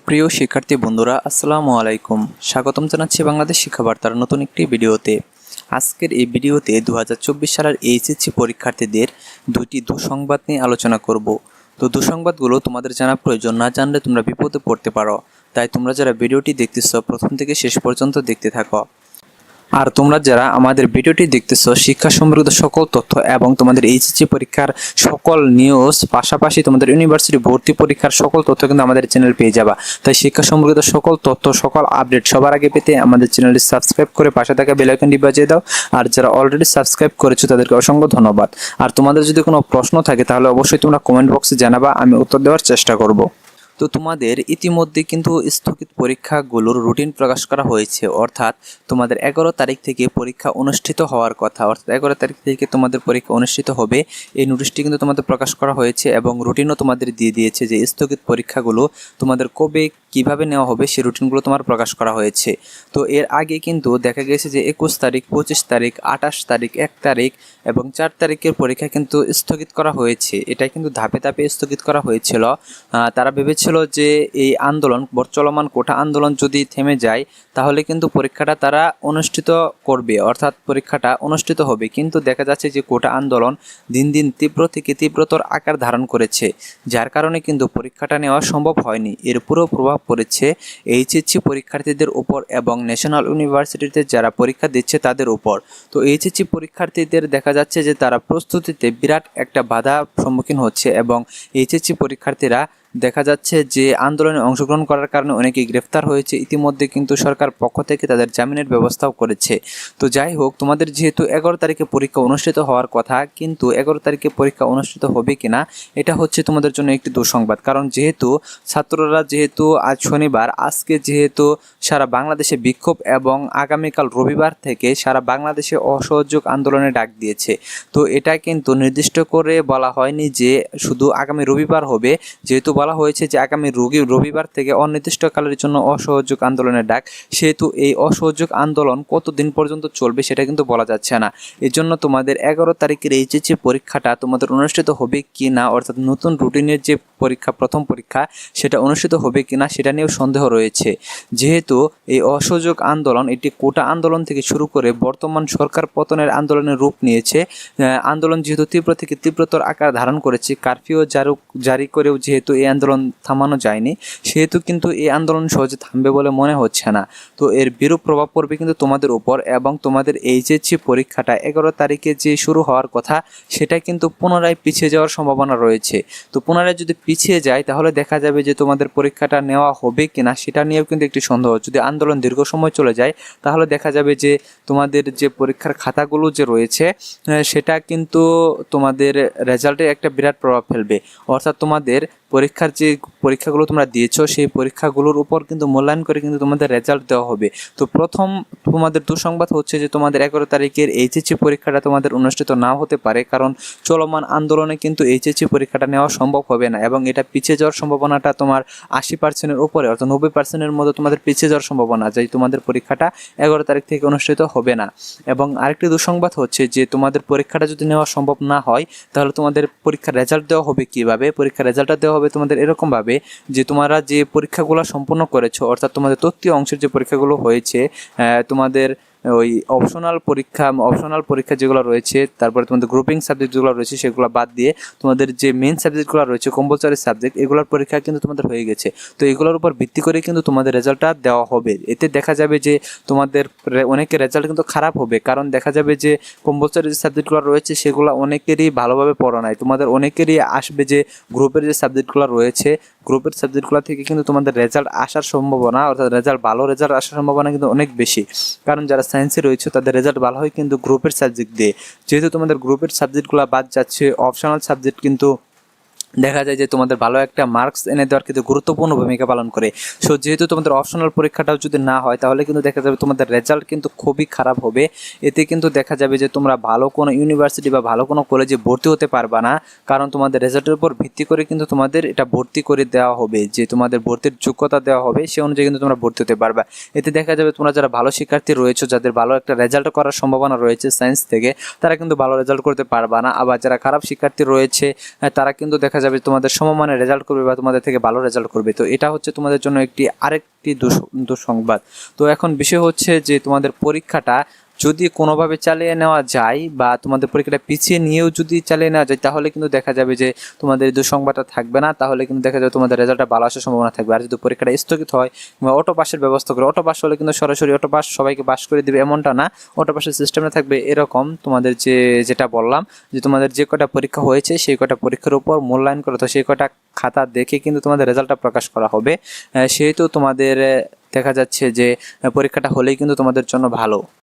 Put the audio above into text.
প্রিয় শিক্ষার্থী বন্ধুরা, আসসালামু আলাইকুম। স্বাগতম জানাচ্ছি বাংলাদেশ শিক্ষা বার্তার নতুন একটি ভিডিওতে। আজকের এই ভিডিওতে 2024 সালের এইচএসসি পরীক্ষার্থীদের দুটি দুঃসংবাদ নিয়ে আলোচনা করব। তো দুঃসংবাদগুলো তোমাদের জানা প্রয়োজন, না জানলে তোমরা বিপদে পড়তে পারো। তাই তোমরা যারা ভিডিওটি দেখতেছো প্রথম থেকে শেষ পর্যন্ত দেখতে থাকো। আর তোমরা যারা আমাদের ভিডিওটি দেখতেছো শিক্ষা সমৃদ্ধ সকল তথ্য এবং তোমাদের এইচএসসি পরীক্ষার সকল নিউজ, পাশাপাশি তোমাদের ইউনিভার্সিটি ভর্তি পরীক্ষার সকল তথ্য কিন্তু আমাদের চ্যানেল পেয়ে যাবা। তাই শিক্ষা সমৃদ্ধ সকল তথ্য, সকল আপডেট সবার আগে পেতে আমাদের চ্যানেলটি সাবস্ক্রাইব করে পাশে থাকা বেল আইকনটি বাজিয়ে দাও। আর যারা অলরেডি সাবস্ক্রাইব করেছো তাদেরকে অসংখ্য ধন্যবাদ। আর তোমাদের যদি কোনো প্রশ্ন থাকে তাহলে অবশ্যই তোমরা কমেন্ট বক্সে জানাবা, আমি উত্তর দেওয়ার চেষ্টা করব। তো তোমাদের ইতিমধ্যে কিন্তু স্থগিত পরীক্ষাগুলোর রুটিন প্রকাশ করা হয়েছে, অর্থাৎ তোমাদের 11 তারিখ থেকে পরীক্ষা অনুষ্ঠিত হওয়ার কথা, অর্থাৎ 11 তারিখ থেকে তোমাদের পরীক্ষা অনুষ্ঠিত হবে। এই নোটিশটি কিন্তু তোমাদের প্রকাশ করা হয়েছে এবং রুটিনও তোমাদের দিয়ে দিয়েছে যে স্থগিত পরীক্ষাগুলো তোমাদের কবে কিভাবে নেওয়া হবে সেই রুটিনগুলো তোমার প্রকাশ করা হয়েছে। তো এর আগে কিন্তু দেখা গেছে যে 21 তারিখ, 25 তারিখ, 28 তারিখ, 1 তারিখ এবং 4 তারিখের পরীক্ষা কিন্তু স্থগিত করা হয়েছে। এটা কিন্তু ধাপে ধাপে স্থগিত করা হয়েছিল। তারা ভেবেছিল যে এই আন্দোলন, চলমান কোটা আন্দোলন যদি থেমে যায় তাহলে কিন্তু পরীক্ষাটা তারা অনুষ্ঠিত করবে, অর্থাৎ পরীক্ষাটা অনুষ্ঠিত হবে। কিন্তু দেখা যাচ্ছে যে কোটা আন্দোলন দিন দিন তীব্র থেকে তীব্রতর আকার ধারণ করেছে, যার কারণে কিন্তু পরীক্ষাটা নেওয়া সম্ভব হয়নি। এর পুরো প্রভাব পড়েছে এইচএসসি পরীক্ষার্থীদের উপর এবং ন্যাশনাল ইউনিভার্সিটিতে যারা পরীক্ষা দিচ্ছে তাদের উপর। তো এইচএসসি পরীক্ষার্থীদের দেখা যাচ্ছে যে তারা প্রস্তুতিতে বিরাট একটা বাধার সম্মুখীন হচ্ছে এবং এইচএসসি পরীক্ষার্থীরা দেখা যাচ্ছে যে আন্দোলনে অংশগ্রহণ করার কারণে অনেকেই গ্রেফতার হয়েছে। ইতিমধ্যে কিন্তু সরকার পক্ষ থেকে তাদের জামিনের ব্যবস্থাও করেছে। তো যাই হোক, তোমাদের যেহেতু 11 তারিখে পরীক্ষা অনুষ্ঠিত হওয়ার কথা, কিন্তু 11 তারিখে পরীক্ষা অনুষ্ঠিত হবে কিনা এটা হচ্ছে তোমাদের জন্য একটি দুঃসংবাদ। কারণ যেহেতু ছাত্ররা যেহেতু আজ শনিবার, আজকে যেহেতু সারা বাংলাদেশে বিক্ষোভ এবং আগামীকাল রবিবার থেকে সারা বাংলাদেশে অসহযোগ আন্দোলনে ডাক দিয়েছে। তো এটা কিন্তু নির্দিষ্ট করে বলা হয়নি যে শুধু আগামী রবিবার হবে, যেহেতু বলা হয়েছে যে আগামী রবিবার থেকে অনির্দিষ্টকালের জন্য অসহযোগ আন্দোলনের ডাক, সেহেতু এই অসহযোগ আন্দোলন কতদিন পর্যন্ত চলবে সেটা কিন্তু বলা যাচ্ছে না। এই জন্য তোমাদের 11 তারিখের এইচএসসি পরীক্ষাটা তোমাদের অনুষ্ঠিত হবে কি না, অর্থাৎ নতুন রুটিনের যে পরীক্ষা, প্রথম পরীক্ষা, সেটা অনুষ্ঠিত হবে কিনা সেটা নিয়েও সন্দেহ রয়েছে। যেহেতু এই অসহযোগ আন্দোলন এটি কোটা আন্দোলন থেকে শুরু করে বর্তমান সরকার পতনের আন্দোলনের রূপ নিয়েছে। আন্দোলন যেহেতু তীব্র থেকে তীব্রতর আকার ধারণ করেছে, কারফিউ জারি করেও যেহেতু এই আন্দোলন থামানো যায়নি, সেহেতু কিন্তু এই আন্দোলন সহজে থামবে বলে মনে হচ্ছে না। তো এর বিরূপ প্রভাব পড়বে কিন্তু তোমাদের উপর এবং তোমাদের এইচএসসি পরীক্ষাটা 11 তারিখে যে শুরু হওয়ার কথা সেটা কিন্তু পুনরায় পিছিয়ে যাওয়ার সম্ভাবনা রয়েছে। তো পুনরায় যদি পিছিয়ে যায় তাহলে দেখা যাবে যে তোমাদের পরীক্ষাটা নেওয়া হবে কিনা সেটা নিয়েও কিন্তু একটি সন্দেহ। যদি আন্দোলন দীর্ঘ সময় চলে যায় তাহলে দেখা যাবে যে তোমাদের যে পরীক্ষার খাতাগুলো যে রয়েছে সেটা কিন্তু তোমাদের রেজাল্টে একটা বিরাট প্রভাব ফেলবে। অর্থাৎ তোমাদের পরীক্ষার যে পরীক্ষাগুলো তোমরা দিয়েছো সেই পরীক্ষাগুলোর উপর কিন্তু মূল্যায়ন করে কিন্তু তোমাদের রেজাল্ট দেওয়া হবে। তো প্রথম তোমাদের দুঃসংবাদ হচ্ছে যে তোমাদের 11 তারিখের এইচএসসি পরীক্ষাটা তোমাদের অনুষ্ঠিত নাও হতে পারে, কারণ চলমান আন্দোলনে কিন্তু এইচএসসি পরীক্ষাটা নেওয়া সম্ভব হবে না এবং এটা পিছিয়ে যাওয়ার সম্ভাবনাটা তোমার 80%-এর উপরে, অর্থাৎ 90%-এর মতো তোমাদের পিছিয়ে যাওয়ার সম্ভাবনা, যে তোমাদের পরীক্ষাটা 11 তারিখ থেকে অনুষ্ঠিত হবে না। এবং আরেকটি দুঃসংবাদ হচ্ছে যে তোমাদের পরীক্ষাটা যদি নেওয়া সম্ভব না হয় তাহলে তোমাদের পরীক্ষার রেজাল্ট দেওয়া হবে কিভাবে। পরীক্ষার রেজাল্টটা দেওয়া হবে তোমাদের এরকমভাবে যে তোমরা যে পরীক্ষাগুলো সম্পন্ন করেছো, অর্থাৎ তোমাদের তৃতীয় অংশের যে পরীক্ষাগুলো হয়েছে, তোমাদের ওই অপশনাল পরীক্ষা যেগুলো রয়েছে, তারপরে তোমাদের গ্রুপিং সাবজেক্ট যেগুলো রয়েছে সেগুলো বাদ দিয়ে তোমাদের যে মেন সাবজেক্টগুলো রয়েছে, কম্পালসরি সাবজেক্ট, এগুলোর পরীক্ষা কিন্তু তোমাদের হয়ে গেছে। তো এগুলোর উপর ভিত্তি করে কিন্তু তোমাদের রেজাল্টটা দেওয়া হবে। এতে দেখা যাবে যে তোমাদের অনেকের রেজাল্ট কিন্তু খারাপ হবে, কারণ দেখা যাবে যে কম্পালসরি যে সাবজেক্টগুলো রয়েছে সেগুলো অনেকেরই ভালোভাবে পড়া নাই। তোমাদের অনেকেরই আসবে যে গ্রুপের যে সাবজেক্টগুলো রয়েছে, গ্রুপের সাবজেক্টগুলো থেকে কিন্তু তোমাদের রেজাল্ট আসার সম্ভাবনা, অর্থাৎ ভালো রেজাল্ট আসার সম্ভাবনা কিন্তু অনেক বেশি। কারণ যারা সায়েন্সে রয়েছে তাদের রেজাল্ট ভালো হয় কিন্তু গ্রুপের সাবজেক্ট দিয়ে। যেহেতু তোমাদের গ্রুপের সাবজেক্টগুলো বাদ যাচ্ছে, অপশনাল সাবজেক্ট কিন্তু দেখা যায় যে তোমাদের ভালো একটা মার্কস এনে দেওয়ার কিন্তু গুরুত্বপূর্ণ ভূমিকা পালন করে। সো যেহেতু তোমাদের অপশনাল পরীক্ষাটাও যদি না হয় তাহলে কিন্তু দেখা যাবে তোমাদের রেজাল্ট কিন্তু খুবই খারাপ হবে। এতে কিন্তু দেখা যাবে যে তোমরা ভালো কোনো ইউনিভার্সিটি বা ভালো কোনো কলেজে ভর্তি হতে পারবা না, কারণ তোমাদের রেজাল্টের উপর ভিত্তি করে কিন্তু তোমাদের এটা ভর্তি করে দেওয়া হবে, যে তোমাদের ভর্তির যোগ্যতা দেওয়া হবে সে অনুযায়ী কিন্তু তোমরা ভর্তি হতে পারবা। এতে দেখা যাবে তোমরা যারা ভালো শিক্ষার্থী রয়েছে, যাদের ভালো একটা রেজাল্ট করার সম্ভাবনা রয়েছে সায়েন্স থেকে, তারা কিন্তু ভালো রেজাল্ট করতে পারবা না। আবার যারা খারাপ শিক্ষার্থী রয়েছে তারা কিন্তু দেখা যাবে তোমাদের সমমানের রেজাল্ট করবে বা তোমাদের থেকে ভালো রেজাল্ট করবে। তো এটা হচ্ছে তোমাদের জন্য আরেকটি দুঃসংবাদ। তো এখন বিষয় হচ্ছে যে তোমাদের পরীক্ষাটা যদি কোনোভাবে চালিয়ে নেওয়া যায় বা তোমাদের পরীক্ষাটা পিছিয়ে নিয়েও যদি চালিয়ে নেওয়া যায়, তাহলে কিন্তু দেখা যাবে যে তোমাদের দুঃসংবাদটা থাকবে না, তাহলে কিন্তু দেখা যাবে তোমাদের রেজাল্টটা ভালো আসার সম্ভাবনা থাকবে। আর যদি পরীক্ষাটা স্থগিত হয় কিংবা অটো পাসের ব্যবস্থা করে, অটো পাস হলে কিন্তু সরাসরি অটো পাস সবাইকে পাস করে দেবে এমনটা না, অটো পাসের সিস্টেমে থাকবে এরকম। তোমাদের যেটা বললাম যে তোমাদের যে কটা পরীক্ষা হয়েছে সেই কটা পরীক্ষার উপর মূল্যায়ন করে, তো সেই কটা খাতা দেখে কিন্তু তোমাদের রেজাল্টটা প্রকাশ করা হবে। সেহেতু তোমাদের দেখা যাচ্ছে যে পরীক্ষাটা হলেই কিন্তু তোমাদের জন্য ভালো।